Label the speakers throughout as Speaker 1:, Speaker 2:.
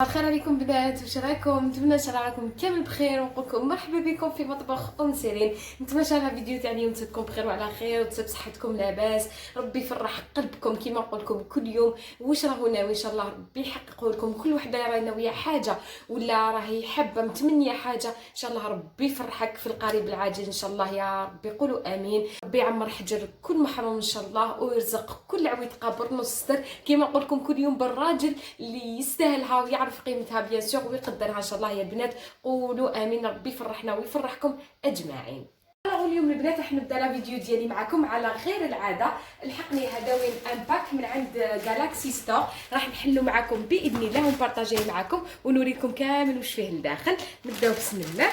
Speaker 1: الخير عليكم بنات، واش راكم؟ نتمنى ان شاء الله راكم كامل بخير، ونقول لكم مرحبا بكم في مطبخ سيرين. نتمنى ان شاء الله الفيديو تاع اليوم تكون بخير وعلى خير، وتصيب صحتكم لاباس. ربي يفرح قلبكم كيما نقول لكم كل يوم. واش راهو ناوي ان شاء الله ربي يحقق لكم كل وحده راهي ناويه حاجه ولا راهي حابه متمنيه حاجه، ان شاء الله ربي يفرحك في القريب العاجل ان شاء الله يا ربي. قولوا امين. ربي يعمر حجر كل محروم ان شاء الله، ويرزق كل عويد قابر نص ستر كيما نقول لكم كل يوم بالراجل اللي يستاهلها ويعرف قيمتها بيان سور ويقدرها ان شاء الله يا البنات. قولوا امين. ربي يفرحنا ويفرحكم اجمعين. اليوم البنات راح نبدا لا فيديو ديالي معكم على غير العاده. لحقني هداوين امباك من عند جالاكسي ستور، راح نحلو معكم باذن الله ونبارطاجيه معكم ونوريكم كامل واش فيه لداخل. نبداو بسم الله.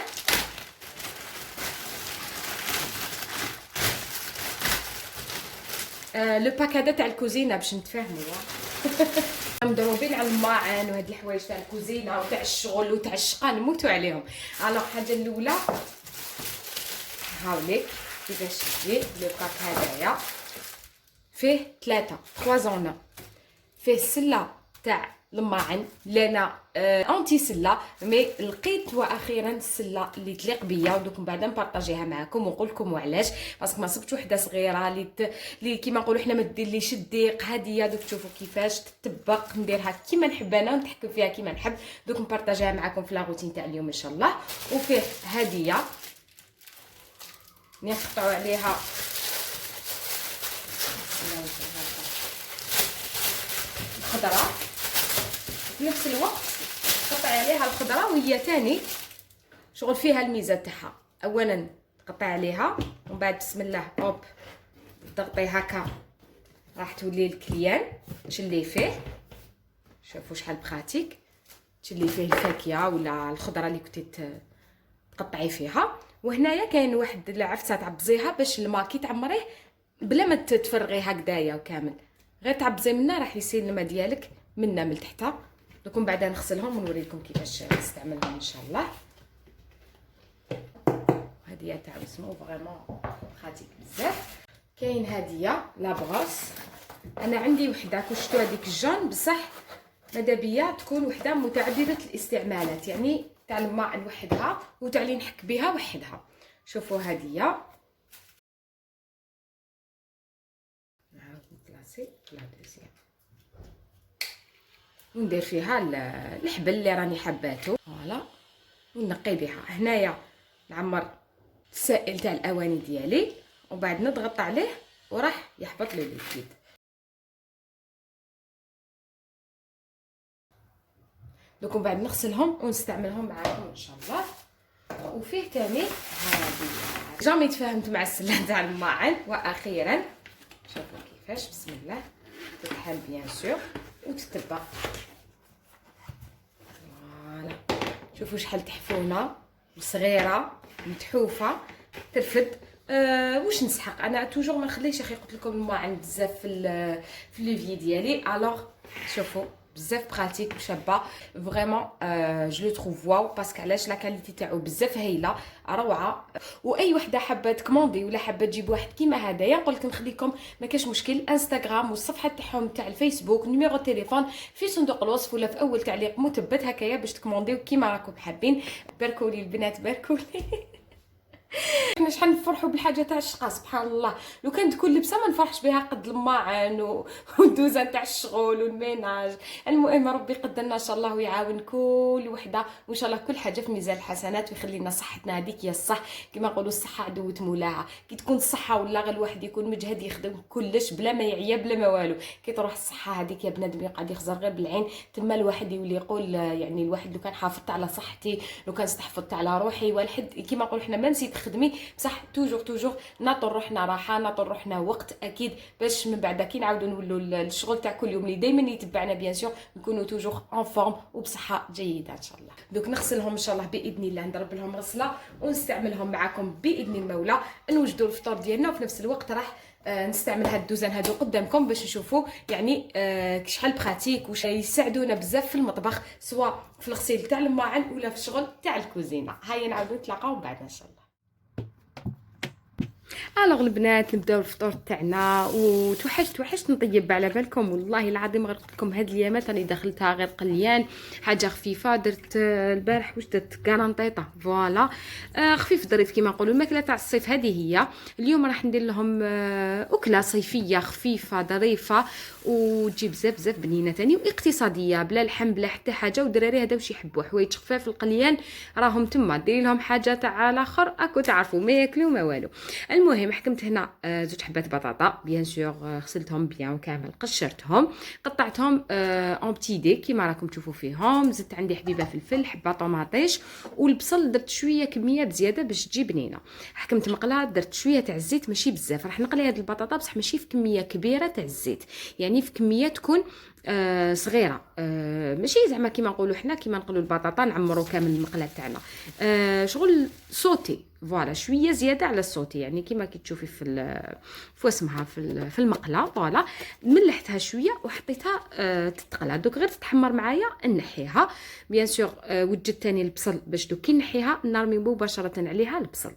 Speaker 1: لو باك هذا تاع الكوزينه باش نتفاهموا مضروبين على الماعن وهاد الحوايج تاع الكوزينه وتاع الشغل وتاع الشقه نموتوا عليهم. الوغ الحاجه الاولى هاوليك كيفاش تجي لو باك هذايا. فيه 3 زون، فيه سله تاع الماعن لنا انتي سله، مي لقيت واخيرا السله اللي تليق بيا ودوك من بعد نبارطاجيها معكم ونقول لكم وعلاش. باسكو ما صبت وحده صغيره اللي كيما نقولوا حنا ما ديرليش الضيق هاديه. دوك تشوفوا كيفاش تطبق نديرها كيما نحب انا ونتحكم فيها كيما نحب. دوك نبارطاجيها معكم في لا روتين تاع اليوم ان شاء الله. وفيه هديه نقطعوا عليها الخضره في نفس الوقت قطعي عليها الخضره وهي تاني شغل فيها الميزه تاعها. اولا تقطعي عليها ومن بعد بسم الله اوب تضغطي هكا راح تولي الكليان تشلي فيه. شوفوا شحال براتيك تشلي فيه الفاكهه ولا الخضره اللي كنتي تقطعي فيها. وهنايا كاين واحد العفسه تعبزيها باش الماء كي تعمريه بلا ما تفرغيه هكذايا وكامل، غير تعبزي منه راح يصير الماء ديالك منا من تحت. دوك من بعد نغسلهم ونوريكم كيفاش نستعملهم ان شاء الله. هديه تاع اسمو فريمون براتيك بزاف. كاين هديه لا بغوس، انا عندي وحده كون شفتوا هذيك الجون بصح ماذا بيا تكون وحده متعدده الاستعمالات، يعني تاع الماء نوحدها وتاع اللي نحك بها وحدها. شوفوا هديه نعاود نبلاصي لا دوزيام وندير فيها الحبل اللي راني حباتو فوالا ونقي بها. هنايا نعمر السائل تاع الاواني ديالي وبعد نضغط عليه وراح يحبط لي الليكيد. دوك من بعد نغسلهم ونستعملهم معاكم ان شاء الله. وفيه تاني هذه جامي تفاهمت مع السله تاع الماعن واخيرا شوفوا كيفاش بسم الله تتحل بيان سور وتتبع. فوالا شوفوا شحال تحفونه وصغيره متحوفه ترفد. واش نسحق انا توجور ما نخليش اخي قلت لكم الماعن بزاف في ليفي ديالي. الوغ شوفوا بزاف براتيك وشابه فريمون جو لو تروف واو باسكو علاش لا كاليتي تاعو بزاف هايله روعه. واي وحده حابه تكوموندي ولا حابه تجيب واحد كيما هدايا نقول لك نخليكم ما كاش مشكل انستغرام والصفحه تاعهم تاع الفيسبوك نيميرو تليفون في صندوق الوصف ولا في اول تعليق مثبت هكايا باش تكومونديو كيما راكم حابين. باركولي البنات باركولي احنا شحال نفرحوا بالحاجه تاع الشقه سبحان الله. لو كانت تكون لبسه ما نفرحش بها قد الماعن والدوزه تاع الشغل والميناج. المهم ربي يقدرنا ان شاء الله ويعاون كل وحده وان شاء الله كل حاجه في ميزان الحسنات ويخلي لنا صحتنا هذيك هي الصح. كما نقولوا الصحه عدوة مولاها. كي تكون الصحه ولا غير الواحد يكون مجهد يخدم كلش بلا ما يعيا بلا ما والو، كي تروح الصحه هذيك يا بنادم يقعد يخزر غير بالعين. تما الواحد يولي يقول يعني الواحد لو كان حافظت على صحتي لو كان استحفظت على روحي والحد كيما نقول حنا ما نسيت تخدمي بصح توجور نعطوا روحنا راحه نعطوا روحنا وقت اكيد باش من بعد كي نعاودوا نولوا الشغل تاع كل يوم اللي دائما يتبعنا بيان سور نكونوا توجور اون فورم وبصحه جيده ان شاء الله. دوك نغسلهم ان شاء الله باذن الله نضرب لهم غسله ونستعملهم معكم باذن المولى. نوجدوا الفطور ديالنا وفي نفس الوقت راح نستعمل هاد الدوزان هادو قدامكم باش نشوفوا يعني شحال براتيك وش يساعدونا بزاف في المطبخ سواء في الغسيل تاع الماعن ولا في الشغل تاع الكوزينه. هيا نعاودوا نتلاقاو بعد ان شاء الله. الوغ البنات نبداو الفطور تاعنا، وتوحشت نطيب على بالكم والله العظيم. غير قلت لكم هاد الايامات راني دخلتها غير قليان، حاجه خفيفه. درت البارح واش درت كارانطيطه فوالا، خفيف ظريف كيما نقولوا، الماكله تاع الصيف هذه هي. اليوم راح ندير لهم اكله صيفيه خفيفه ظريفه وتجي بزاف بزاف بنينه تاني واقتصاديه، بلا لحم بلا حتى حاجه. والدراري هذا واش يحبوا، حوايج خفاف القليان راهم تما. ديري لهم حاجه تاع الاخر اكو تعرفوا ما ياكلوا ما والو. المهم حكمت هنا زوج حبات بطاطا بيان سور، غسلتهم بيان كامل، قشرتهم، قطعتهم اون بتي دي كيما راكم تشوفوا فيهم. زدت عندي حبيبه فلفل، حبه طوماطيش، والبصل درت شويه كميه بزياده باش تجي بنينه. حكمت مقله، درت شويه تاع الزيت ماشي بزاف، راح نقلي هاد البطاطا بصح ماشي في كميه كبيره تاع الزيت، يعني في كميه تكون صغيره، ماشي زعما كيما نقولوا حنا كيما نقولوا البطاطا نعمروا كامل المقله تاعنا، شغل صوتي فوالا، شويه زياده على الصوتي، يعني كيما كي تشوفي في اسمها في المقله فوالا. ملحتها شويه وحطيتها تتقلى، دوك غير تتحمر معايا نحيها بيان سور. وجدت ثاني البصل باش دوك كي نحيها نرمي مباشره عليها البصل.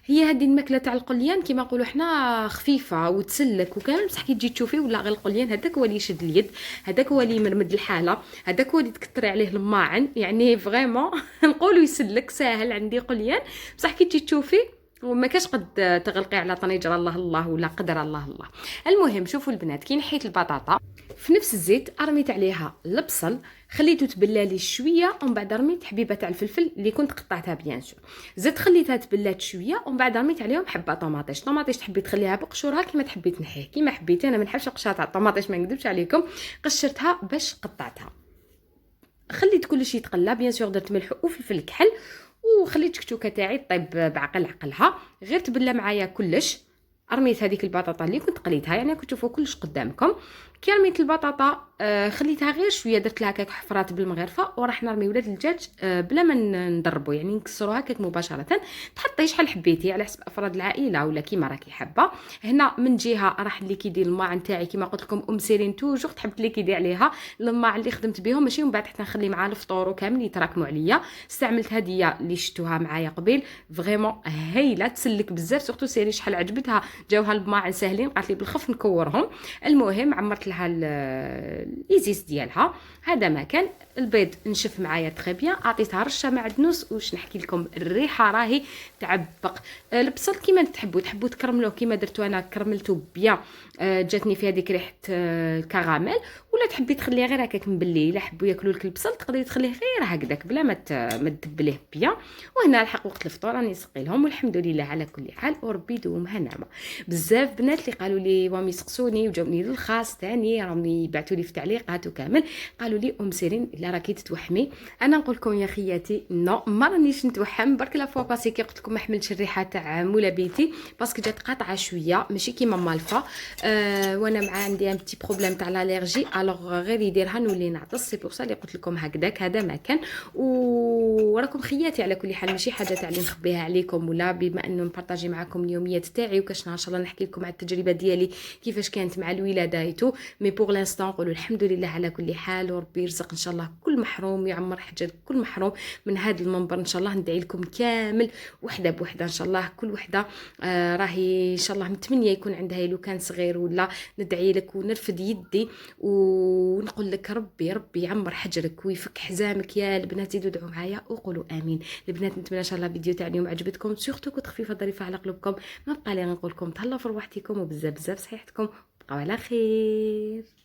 Speaker 1: هي هذه الماكله تاع القليان كيما نقولوا حنا خفيفه وتسلك وكامل، بصح كي تجي تشوفي ولا غير القليان هذاك هو اللي يشد اليد، هذاك هو اللي يمرمد الحاله، هذاك هو اللي تكثري عليه الماعن، يعني فريمون نقولوا يسلك ساهل. عندي قليان بصح كي تجي تشوفي وما كاش قد تغلقي على طنجره الله الله ولا قدر الله الله. المهم شوفوا البنات، كي نحيت البطاطا في نفس الزيت رميت عليها البصل، خليته تبلالي شويه، ومن بعد رميت حبيبه تاع الفلفل اللي كنت قطعتها بيان سور، زدت خليتها تبلات شويه، ومن بعد رميت عليهم حبه طوماطيش. تحبي تخليها بقشورها كيما تحبي تنحيه كيما حبيتي، انا ما نحبش قشره تاع الطوماطيش ما نكذبش عليكم، قشرتها باش قطعتها. خليت كل شيء يتقلى بيان سور، درت ملح وفلفل كحل، وخليت الكشوكه تاعي طيب بعقل عقلها، غير تبلى معايا كلش. رميت هذيك البطاطا اللي كنت قليتها، يعني كنت تشوفوا كلش قدامكم. كي رميت البطاطا خليتها غير شويه، درت لها هكاك حفرات بالمغرفه، وراح نرمي ولاد الدجاج بلا ما نضربوا، يعني نكسروها هكاك مباشره. تحطي شحال حبيتي على حسب افراد العائله ولا كيما راكي حابه. هنا من جهه راح اللي كيدير الماعن تاعي كيما قلت لكم سيرين توجور تحب اللي كيدير عليها الماعن اللي خدمت بهم، ماشي من بعد حتى نخلي مع الفطور وكامل يتراكموا عليا. استعملت هديه اللي شفتوها معايا قبيل، فريمون هايله تسلك بزاف، سورتو سيري شحال عجبتها، جاوها الماعن ساهلين، قالت لي بالخف نكورهم. المهم عمرت لها الازيز ديالها، هذا ما كان. البيض نشف معايا تري بيان، عطيتها رشه معدنوس، واش نحكي لكم الريحه راهي تعبق. البصل كيما تحبوا تكرملوه كيما درتو انا، كرملته بيان، جاتني في هذيك ريحه الكراميل. ولا تحبي تخليه غير هكاك مبلي، الا حبوا ياكلوا لك البصل تقدري تخليه غير هكذاك بلا ما تدبليه بيان. وهنا الحق وقت الفطور راني نسقي لهم، والحمد لله على كل حال، وربي يدوم هنعمه. بزاف بنات اللي قالوا لي وهم يسقسوني وجاوني للخاص ثاني، راهم يبعثوا لي في تعليقات وكامل، قالوا لي سيرين الا راكي تتوحمي. انا نقول لكم يا خياتي نو، ما رانيش نتوحم، برك لا فوا باسي كي قلت لكم ما حملتش الريحه تاع مولا بيتي باسكو جات قاطعه شويه ماشي كيما مالفا. وانا مع عندي ان بتي بروبليم تاع الالرجي، الوغ غير يديرها نولي نعطس، سي بور سا اللي قلت لكم هكذاك هذا ما كان. وراكم خياتي على كل حال، ماشي حاجه تاع اللي نخبيها عليكم، ولا بما انه نبارطاجي معكم اليوميات تاعي وكاش ان شاء الله نحكي لكم على التجربه ديالي كيفاش كانت مع الولاده ايتو. مي بور لانستون نقولوا الحمد لله على كل حال، وربي يرزق ان شاء الله كل محروم، يعمر حجر كل محروم. من هذا المنبر ان شاء الله ندعي لكم كامل وحده بوحده ان شاء الله، كل وحده راهي ان شاء الله متمنيه يكون عندها لو كان صغير ولا، ندعي لك ونرفد يدي ونقول لك ربي يعمر حجرك ويفك حزامك. يا البنات زيدوا ادعوا معايا وقولوا امين. البنات نتمنى ان شاء الله الفيديو تاع اليوم عجبتكم، سورتو كنت خفيفه ظريفه على قلوبكم. ما بقى لي نقول لكم تهلاو في روحتكم وبزاف بزاف صحيحتكم، بقاو على خير.